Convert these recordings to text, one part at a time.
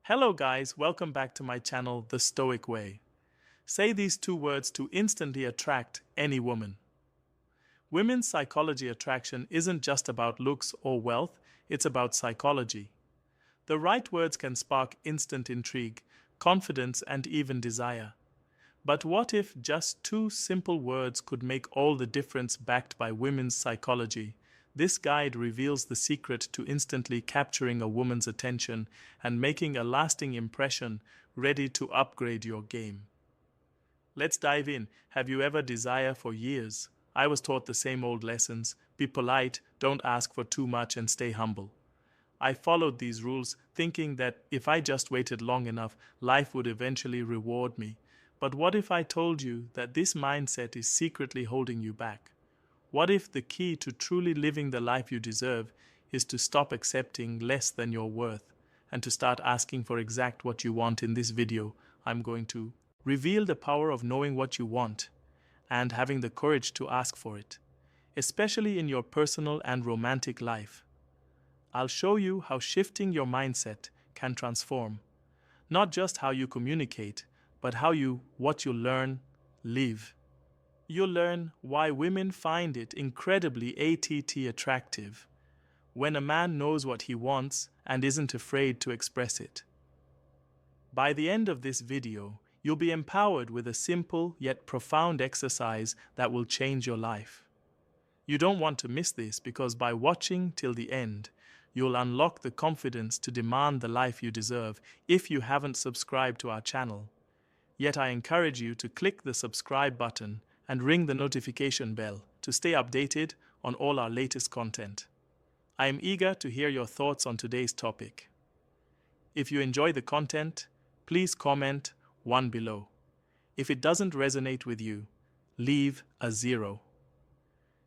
Hello guys, welcome back to my channel, The Stoic Way. Say these two words to instantly attract any woman. Women's psychology attraction isn't just about looks or wealth, it's about psychology. The right words can spark instant intrigue, confidence, and even desire. But what if just two simple words could make all the difference backed by women's psychology? This guide reveals the secret to instantly capturing a woman's attention and making a lasting impression, ready to upgrade your game. Let's dive in. Have you ever desired for years? I was taught the same old lessons: be polite, don't ask for too much, and stay humble. I followed these rules, thinking that if I just waited long enough, life would eventually reward me. But what if I told you that this mindset is secretly holding you back? What if the key to truly living the life you deserve is to stop accepting less than your worth and to start asking for exact what you want? In this video, I'm going to reveal the power of knowing what you want and having the courage to ask for it, especially in your personal and romantic life. I'll show you how shifting your mindset can transform not just how you communicate, but what you learn, live. You'll learn why women find it incredibly attractive when a man knows what he wants and isn't afraid to express it. By the end of this video, you'll be empowered with a simple yet profound exercise that will change your life. You don't want to miss this, because by watching till the end, you'll unlock the confidence to demand the life you deserve. If you haven't subscribed to our channel yet, I encourage you to click the subscribe button and ring the notification bell to stay updated on all our latest content. I am eager to hear your thoughts on today's topic. If you enjoy the content, please comment 1 below. If it doesn't resonate with you, leave a 0.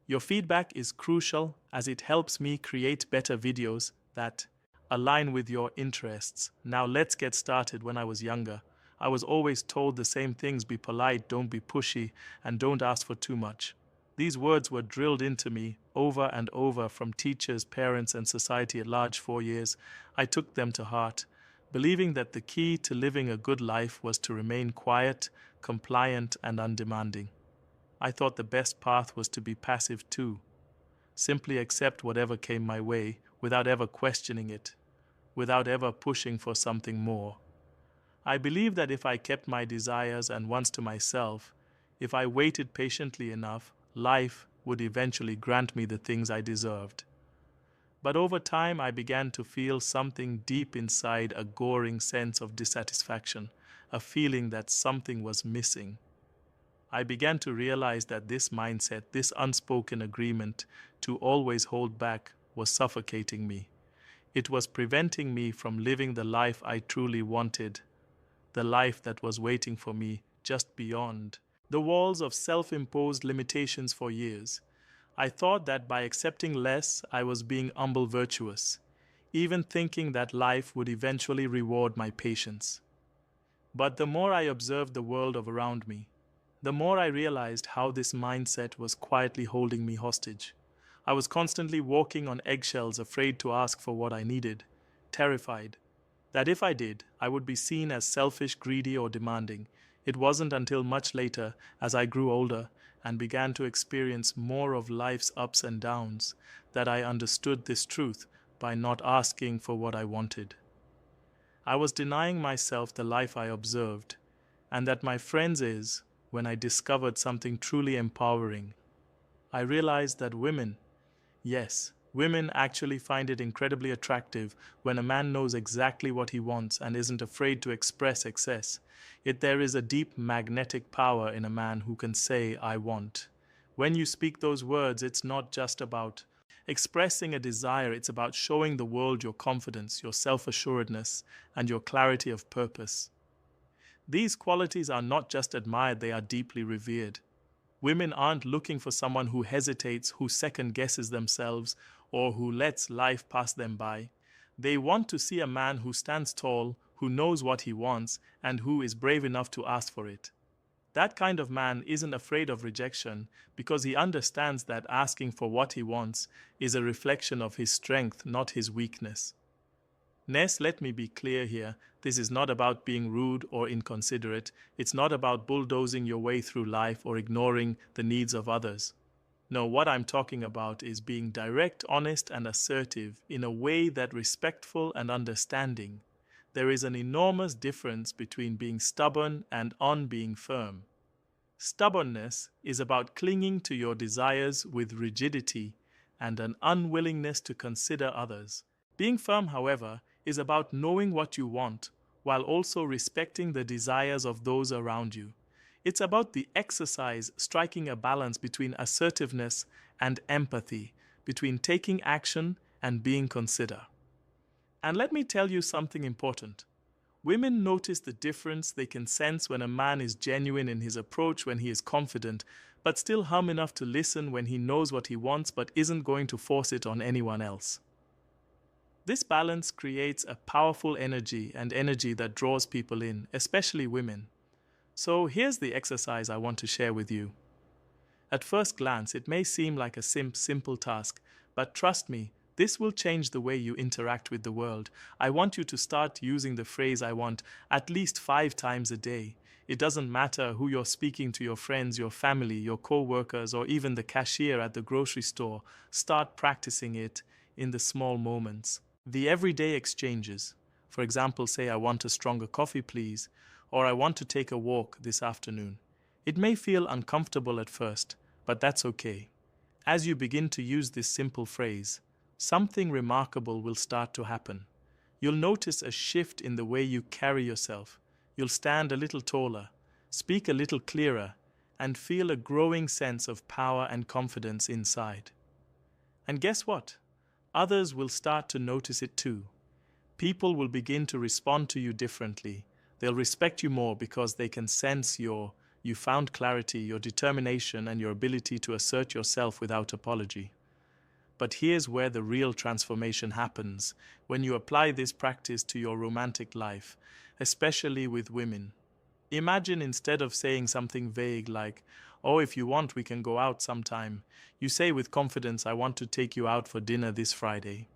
Your feedback is crucial, as it helps me create better videos that align with your interests. Now let's get started. When I was younger, I was always told the same things: be polite, don't be pushy, and don't ask for too much. These words were drilled into me over and over from teachers, parents, and society at large. For years, I took them to heart, believing that the key to living a good life was to remain quiet, compliant, and undemanding. I thought the best path was to be passive too, simply accept whatever came my way without ever questioning it, without ever pushing for something more. I believed that if I kept my desires and wants to myself, if I waited patiently enough, life would eventually grant me the things I deserved. But over time, I began to feel something deep inside, a goring sense of dissatisfaction, a feeling that something was missing. I began to realize that this mindset, this unspoken agreement to always hold back, was suffocating me. It was preventing me from living the life I truly wanted, the life that was waiting for me just beyond the walls of self-imposed limitations. For years, I thought that by accepting less, I was being humble, virtuous, even thinking that life would eventually reward my patience. But the more I observed the world around me, the more I realized how this mindset was quietly holding me hostage. I was constantly walking on eggshells, afraid to ask for what I needed, terrified that if I did, I would be seen as selfish, greedy, or demanding. It wasn't until much later, as I grew older and began to experience more of life's ups and downs, that I understood this truth by not asking for what I wanted. I was denying myself the life I observed, and that my friends is. When I discovered something truly empowering, I realized that women, yes, women actually find it incredibly attractive when a man knows exactly what he wants and isn't afraid to express excess. Yet there is a deep magnetic power in a man who can say, I want. When you speak those words, it's not just about expressing a desire, it's about showing the world your confidence, your self-assuredness, and your clarity of purpose. These qualities are not just admired, they are deeply revered. Women aren't looking for someone who hesitates, who second guesses themselves, or who lets life pass them by. They want to see a man who stands tall, who knows what he wants, and who is brave enough to ask for it. That kind of man isn't afraid of rejection, because he understands that asking for what he wants is a reflection of his strength, not his weakness. Ness, let me be clear here. This is not about being rude or inconsiderate. It's not about bulldozing your way through life or ignoring the needs of others. No, what I'm talking about is being direct, honest, and assertive in a way that respectful and understanding. There is an enormous difference between being stubborn and on being firm. Stubbornness is about clinging to your desires with rigidity and an unwillingness to consider others. Being firm, however, is about knowing what you want while also respecting the desires of those around you. It's about the exercise striking a balance between assertiveness and empathy, between taking action and being considerate. And let me tell you something important. Women notice the difference they can sense when a man is genuine in his approach, when he is confident, but still hum enough to listen, when he knows what he wants but isn't going to force it on anyone else. This balance creates a powerful energy, and energy that draws people in, especially women. So here's the exercise I want to share with you. At first glance, it may seem like a simple task, but trust me, this will change the way you interact with the world. I want you to start using the phrase "I want" at least 5 times a day. It doesn't matter who you're speaking to, your friends, your family, your co-workers, or even the cashier at the grocery store. Start practicing it in the small moments. The everyday exchanges. For example, say, "I want a stronger coffee, please," or "I want to take a walk this afternoon." It may feel uncomfortable at first, but that's okay. As you begin to use this simple phrase, something remarkable will start to happen. You'll notice a shift in the way you carry yourself. You'll stand a little taller, speak a little clearer, and feel a growing sense of power and confidence inside. And guess what? Others will start to notice it too. People will begin to respond to you differently. They'll respect you more because they can sense you found clarity, your determination, and your ability to assert yourself without apology. But here's where the real transformation happens, when you apply this practice to your romantic life, especially with women. Imagine, instead of saying something vague like, "Oh, if you want, we can go out sometime," you say with confidence, "I want to take you out for dinner this Friday."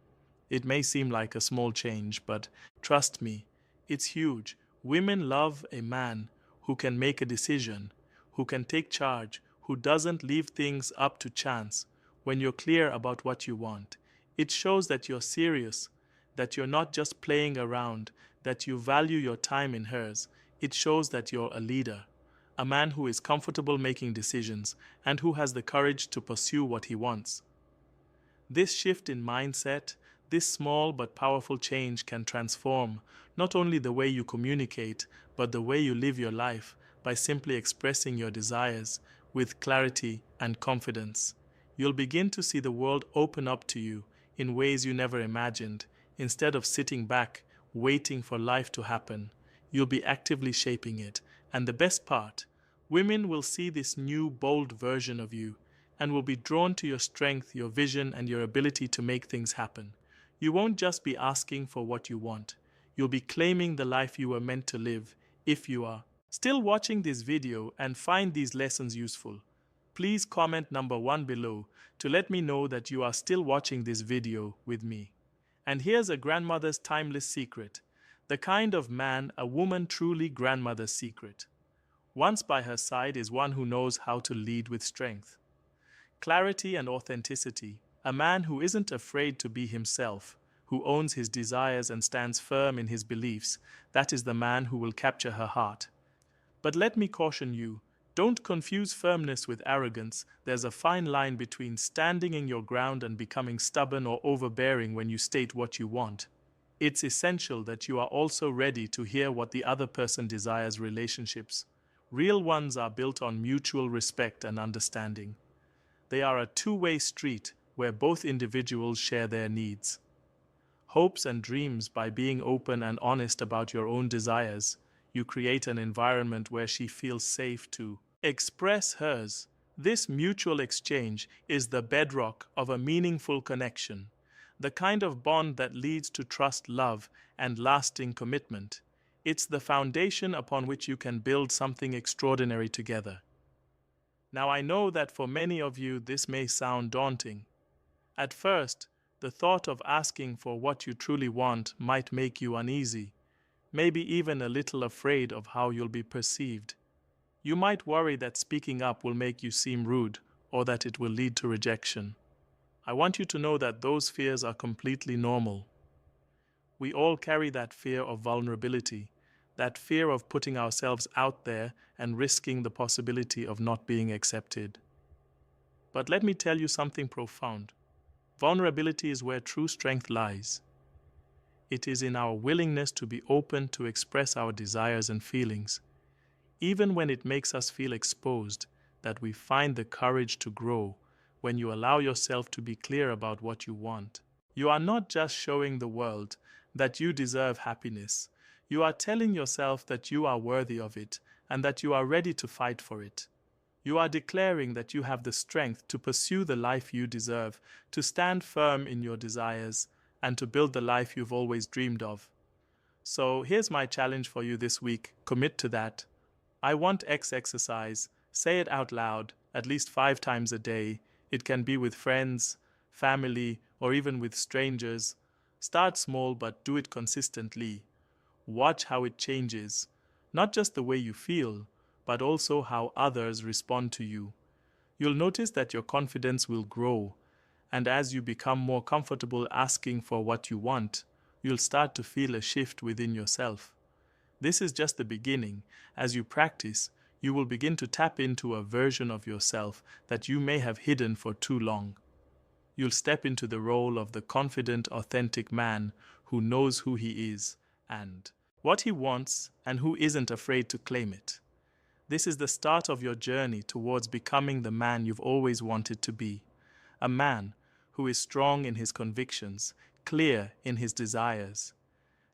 It may seem like a small change, but trust me, it's huge. Women love a man who can make a decision, who can take charge, who doesn't leave things up to chance. When you're clear about what you want, it shows that you're serious, that you're not just playing around, that you value your time in hers. It shows that you're a leader, a man who is comfortable making decisions and who has the courage to pursue what he wants. This shift in mindset, this small but powerful change, can transform not only the way you communicate, but the way you live your life by simply expressing your desires with clarity and confidence. You'll begin to see the world open up to you in ways you never imagined. Instead of sitting back, waiting for life to happen, you'll be actively shaping it. And the best part, women will see this new, bold version of you and will be drawn to your strength, your vision, and your ability to make things happen. You won't just be asking for what you want. You'll be claiming the life you were meant to live. If you are still watching this video and find these lessons useful, please comment number 1 below to let me know that you are still watching this video with me. And here's a grandmother's timeless secret, the kind of man a woman truly grandmother's secret. Once by her side is one who knows how to lead with strength, clarity, and authenticity, a man who isn't afraid to be himself, who owns his desires and stands firm in his beliefs. That is the man who will capture her heart. But let me caution you, don't confuse firmness with arrogance. There's a fine line between standing in your ground and becoming stubborn or overbearing when you state what you want. It's essential that you are also ready to hear what the other person desires. Relationships, real ones, are built on mutual respect and understanding. They are a two-way street where both individuals share their needs, hopes, and dreams. By being open and honest about your own desires, you create an environment where she feels safe to express hers. This mutual exchange is the bedrock of a meaningful connection, the kind of bond that leads to trust, love, and lasting commitment. It's the foundation upon which you can build something extraordinary together. Now, I know that for many of you this may sound daunting. At first, The thought of asking for what you truly want might make you uneasy, maybe even a little afraid of how you'll be perceived. You might worry that speaking up will make you seem rude or that it will lead to rejection. I want you to know that those fears are completely normal. We all carry that fear of vulnerability, that fear of putting ourselves out there and risking the possibility of not being accepted. But let me tell you something profound. Vulnerability is where true strength lies. It is in our willingness to be open to express our desires and feelings, even when it makes us feel exposed, that we find the courage to grow. When you allow yourself to be clear about what you want, you are not just showing the world that you deserve happiness. You are telling yourself that you are worthy of it and that you are ready to fight for it. You are declaring that you have the strength to pursue the life you deserve, to stand firm in your desires, and to build the life you've always dreamed of. So here's my challenge for you this week. Commit to that. I want X exercise. Say it out loud, at least 5 times a day. It can be with friends, family, or even with strangers. Start small, but do it consistently. Watch how it changes, not just the way you feel, but also how others respond to you. You'll notice that your confidence will grow, and as you become more comfortable asking for what you want, you'll start to feel a shift within yourself. This is just the beginning. As you practice, you will begin to tap into a version of yourself that you may have hidden for too long. You'll step into the role of the confident, authentic man who knows who he is and what he wants and who isn't afraid to claim it. This is the start of your journey towards becoming the man you've always wanted to be. A man who is strong in his convictions, clear in his desires,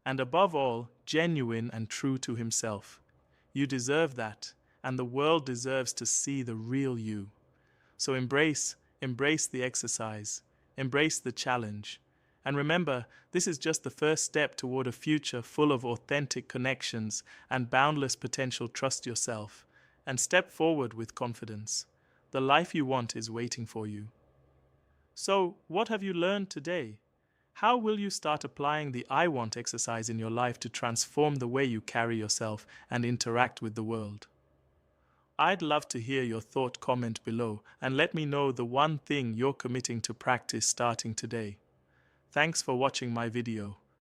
and above all, genuine and true to himself. You deserve that, and the world deserves to see the real you. So embrace the exercise, embrace the challenge. And remember, this is just the first step toward a future full of authentic connections and boundless potential. Trust yourself and step forward with confidence. The life you want is waiting for you. So, what have you learned today? How will you start applying the I want exercise in your life to transform the way you carry yourself and interact with the world? I'd love to hear your thought. Comment below and let me know the one thing you're committing to practice starting today. Thanks for watching my video.